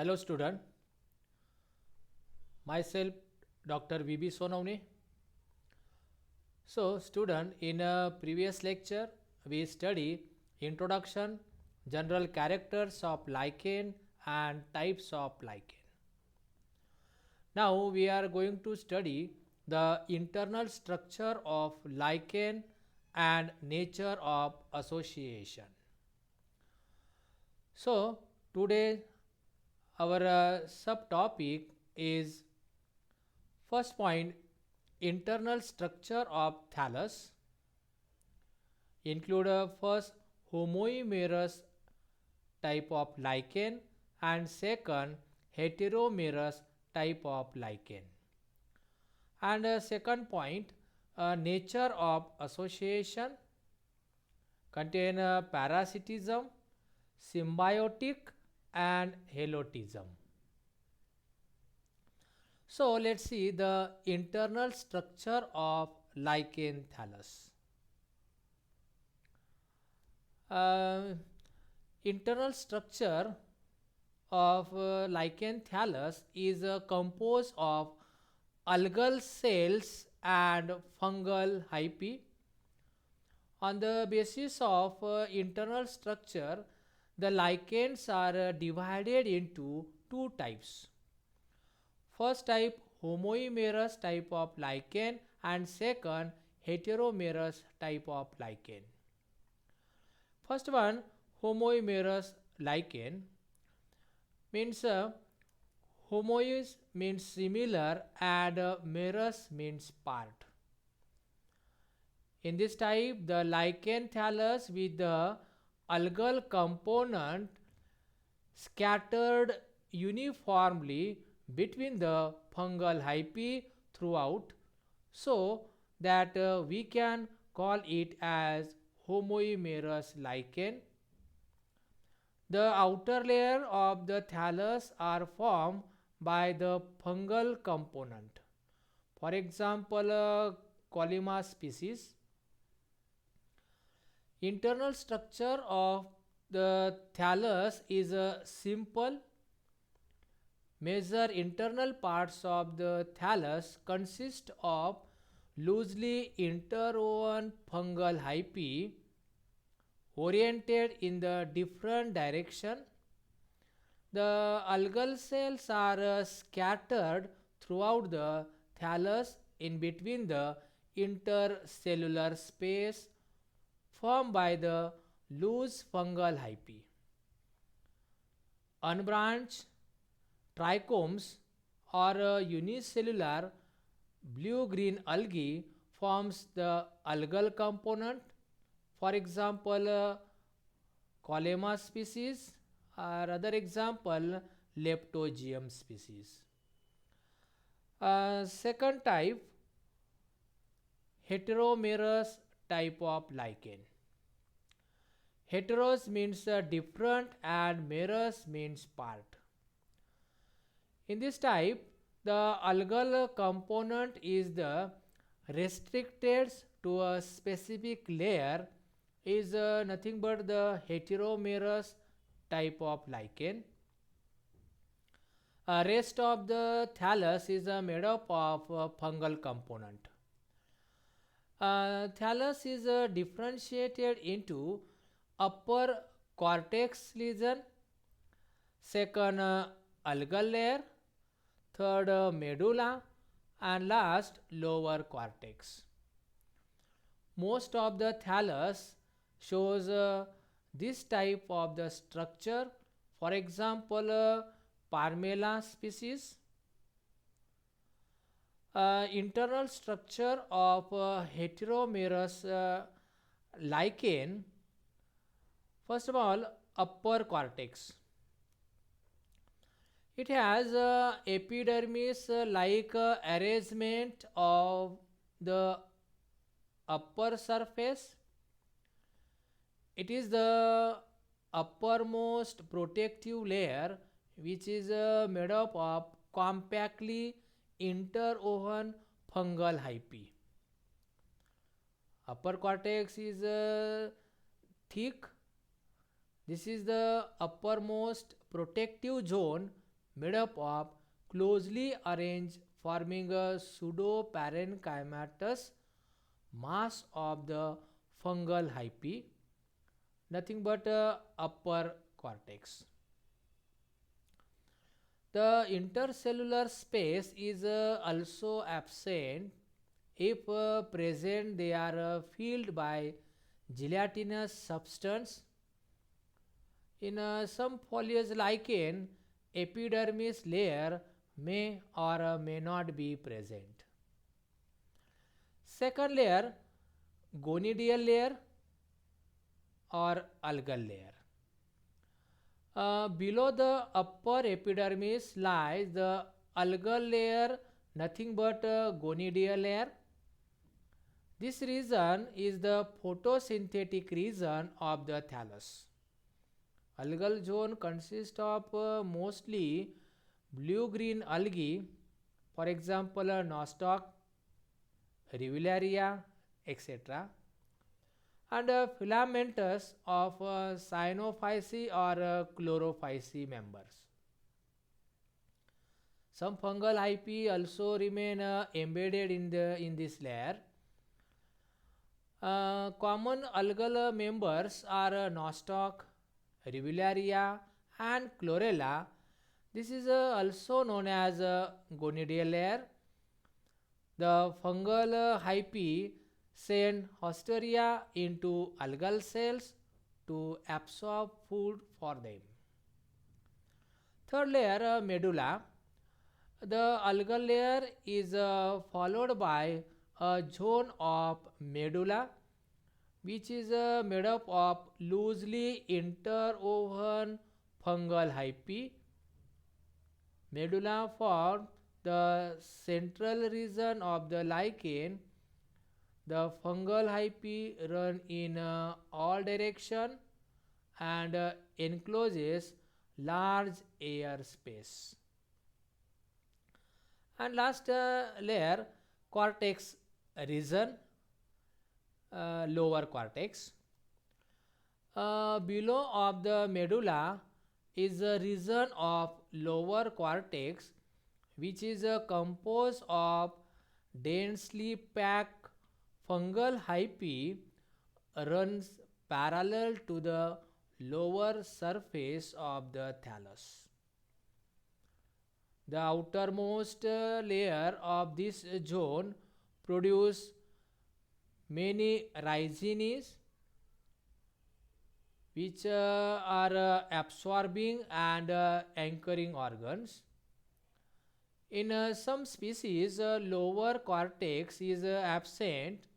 Hello student, myself Dr. VB Sonawne. So student, in a previous lecture we study introduction, general characters of lichen and types of lichen. Now we are going to study the internal structure of lichen and nature of association. So today our subtopic is first point, internal structure of thallus, include first homoimerous type of lichen and second heteromerous type of lichen. And second point, nature of association contain parasitism, symbiotic and halotism. So let's see the internal structure of lichen thallus. Uh, Internal structure of lichen thallus is composed of algal cells and fungal hyphae. On the basis of internal structure, the lichens are divided into two types. First type, homoimerous type of lichen, and second, heteromerous type of lichen. First one, homoimerous lichen, means homois means similar and merous means part. In this type, the lichen thallus with the algal component scattered uniformly between the fungal hyphae throughout, so that we can call it as homoimerous lichen. The outer layer of the thallus are formed by the fungal component. For example, Colima species. Internal structure of the thallus is a simple. Major internal parts of the thallus consist of loosely interwoven fungal hyphae oriented in the different direction. The algal cells are scattered throughout the thallus in between the intercellular space formed by the loose fungal hyphae. Unbranched trichomes or unicellular blue-green algae forms the algal component. For example, Colema species, or other example, Leptogeum species. Second type, heteromerous type of lichen. Heteros means different and merous means part. In this type, the algal component is the restricted to a specific layer, is nothing but the heteromerous type of lichen. Rest of the thallus is made up of fungal component. Thallus is differentiated into upper cortex lesion, second algal layer, third medulla, and last lower cortex. Most of the thallus shows this type of the structure. For example, Parmela species. Internal structure of heteromerous lichen. First of all, upper cortex. It has epidermis like arrangement of the upper surface. It is the uppermost protective layer which is made up of compactly interwoven fungal hyphae. Upper cortex is thick. This is the uppermost protective zone made up of closely arranged forming a pseudo-parenchymatous mass of the fungal hyphae, nothing but upper cortex. The intercellular space is also absent. If present, they are filled by gelatinous substance. In some foliage lichen, epidermis layer may or may not be present. Second layer, gonidial layer or algal layer. Below the upper epidermis lies the algal layer, nothing but gonidial layer. This region is the photosynthetic region of the thallus. Algal zone consists of mostly blue-green algae, for example, nostoc, Rivularia, etc., and filamentous of cyanophyceae or chlorophyceae members. Some fungal hyphae also remain embedded in this layer. Common algal members are nostoc, Rivularia, and Chlorella. This is also known as gonidial layer. The fungal hyphae send Hausteria into algal cells to absorb food for them. Third layer, medulla. The algal layer is followed by a zone of medulla, which is made up of loosely interwoven fungal hyphae. Medulla forms the central region of the lichen. The fungal hyphae run in all directions and encloses large air space. And last layer, cortex region, lower cortex. Below of the medulla is a region of lower cortex which is composed of densely packed fungal hyphae runs parallel to the lower surface of the thallus. The outermost layer of this zone produce many rhizines which are absorbing and anchoring organs. In some species, lower cortex is absent.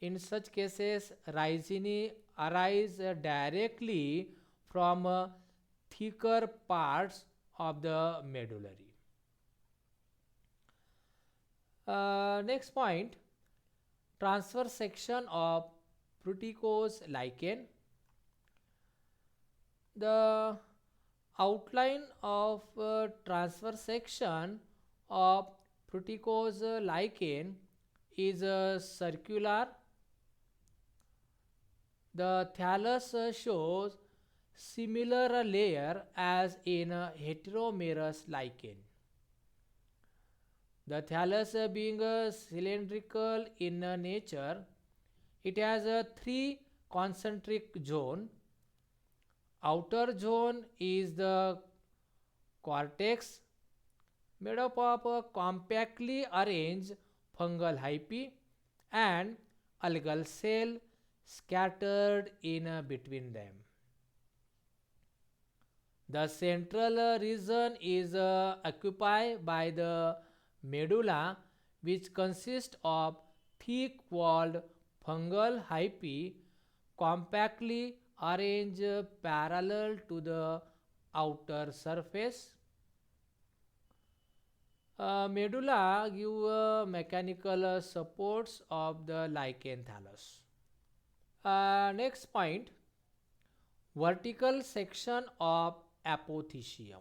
In such cases, rhizine arise directly from thicker parts of the medullary. Next point, transverse section of fruticose lichen. The outline of transverse section of fruticose lichen is circular. The thallus shows similar layer as in heteromerous lichen. The thallus being cylindrical in nature, it has three concentric zone. Outer zone is the cortex made up of compactly arranged fungal hyphae and algal cell scattered in between them. The central region is occupied by the medulla, which consists of thick walled fungal hyphae compactly arranged parallel to the outer surface. Medulla give mechanical supports of the lichen thallus. Next point, vertical section of apothecium.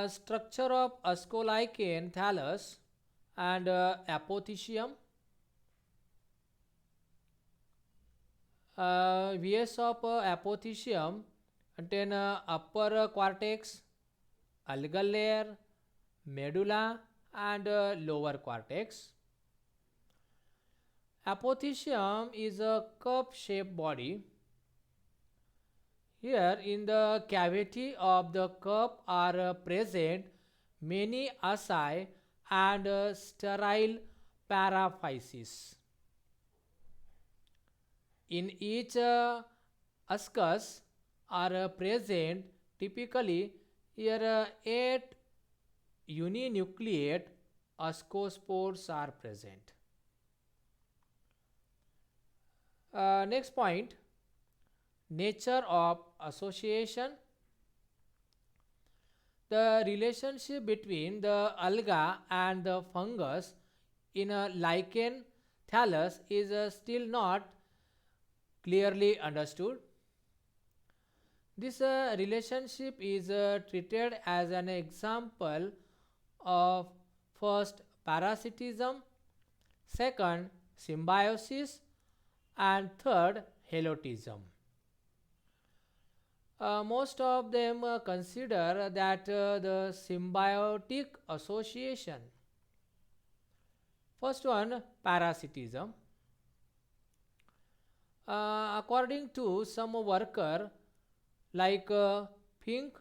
Structure of ascolichen thallus and apothecium. Vs of apothecium contain upper cortex, algal layer, medulla, and lower cortex. Apothecium is a cup-shaped body. Here, in the cavity of the cup are present many asci and sterile paraphyses. In each ascus are present typically here 8 uninucleate ascospores are present. Next point, nature of association. The relationship between the alga and the fungus in a lichen thallus is still not clearly understood. This relationship is treated as an example of first parasitism, second symbiosis, and third helotism. Most of them consider that the symbiotic association. First one, parasitism. According to some worker like Fink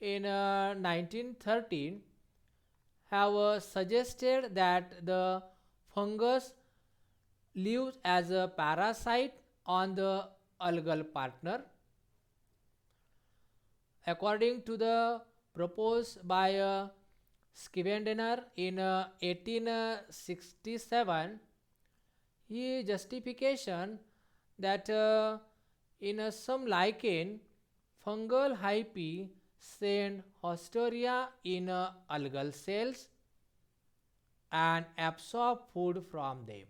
in 1913 have suggested that the fungus lives as a parasite on the algal partner. According to the proposed by Schivedener in 1867, he justification that in some lichen fungal hyphae send haustoria in algal cells and absorb food from them.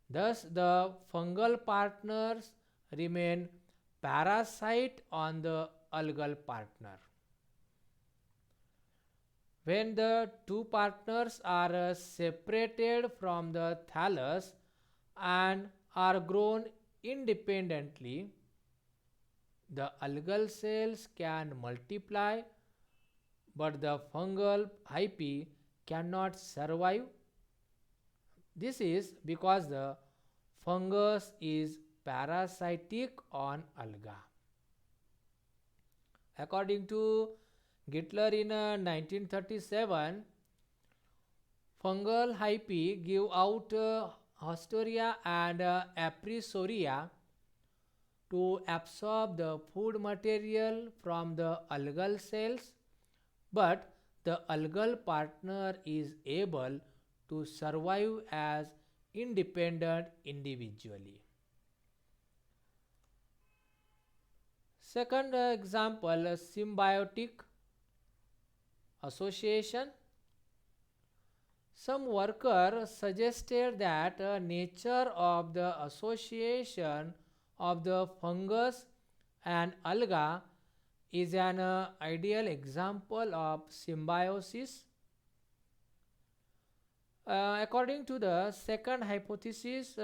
Thus, the fungal partners remain parasite on the algal partner. When the two partners are separated from the thallus and are grown independently, the algal cells can multiply, but the fungal hyphae cannot survive. This is because the fungus is parasitic on alga. According to Gittler in 1937, fungal hyphae give out haustoria and aprisoria to absorb the food material from the algal cells, but the algal partner is able to survive as independent individually. Second example, symbiotic association. Some worker suggested that nature of the association of the fungus and alga is an ideal example of symbiosis. According to the second hypothesis,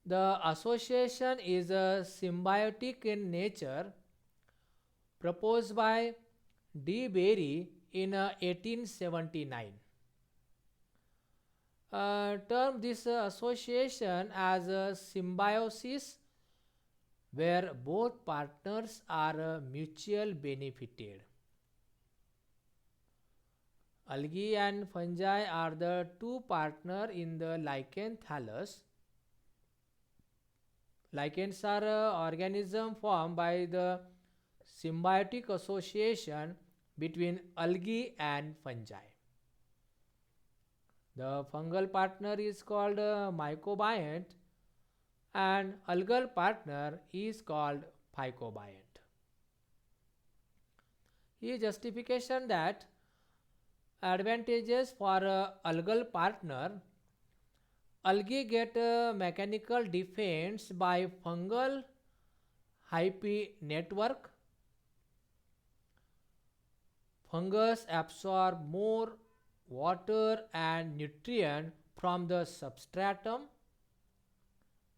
the association is symbiotic in nature, proposed by D. Berry in 1879. Term this association as a symbiosis where both partners are mutual benefited. Algae and fungi are the two partners in the lichen thallus. Lichens are organisms formed by the symbiotic association between algae and fungi. The fungal partner is called mycobiont and algal partner is called phycobiont. Here justification that advantages for algal partner, algae get mechanical defense by fungal hyphae network. Fungus absorb more water and nutrient from the substratum.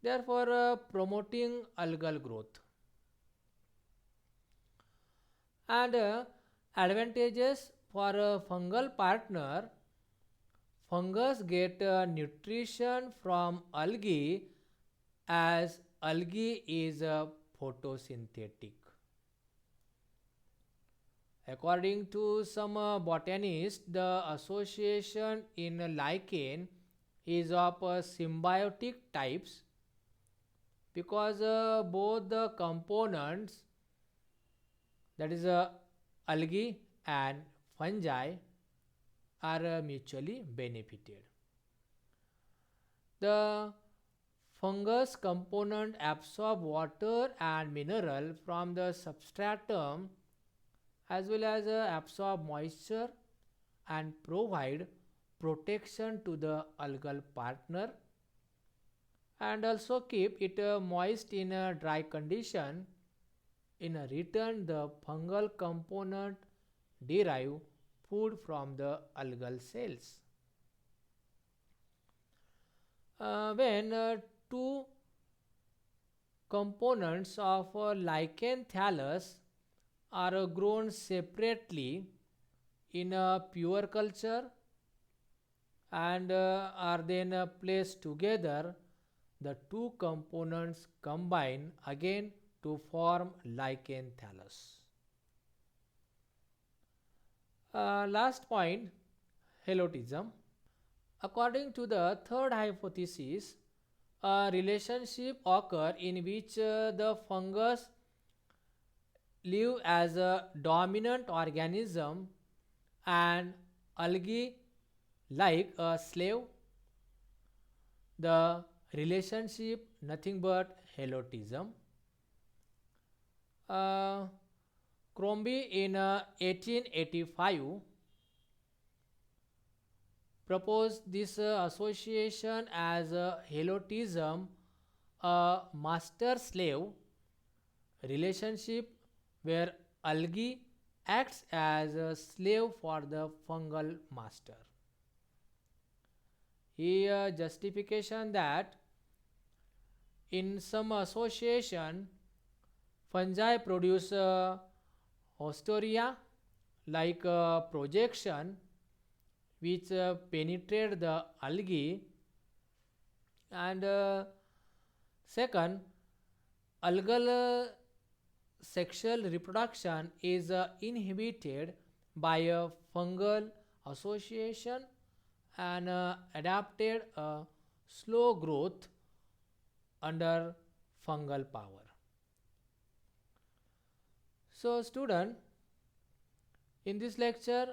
therefore promoting algal growth. And advantages for a fungal partner: fungus get nutrition from algae as algae is photosynthetic. According to some botanists, the association in lichen is of symbiotic types because both the components, that is algae and fungi, are mutually benefited. The fungus component absorb water and mineral from the substratum as well as absorb moisture and provide protection to the algal partner, and also keep it moist in a dry condition. In a return, the fungal component derive food from the algal cells. When two components of lichen thallus are grown separately in a pure culture and are then placed together, the two components combine again to form lichen thallus. Last point, halotism. According to the third hypothesis, a relationship occur in which the fungus live as a dominant organism and algae like a slave. The relationship nothing but halotism. Uh, Crombie in 1885 proposed this association as a halotism, a master slave relationship where algae acts as a slave for the fungal master. Here justification that in some association fungi produce hostoria like projection which penetrate the algae, and second, algal sexual reproduction is inhibited by a fungal association and adapted a slow growth under fungal power. So student, in this lecture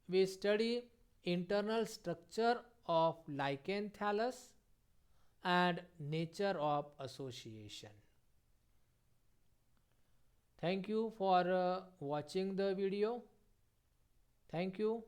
we study internal structure of lichen thallus and nature of association. Thank you for watching the video. Thank you.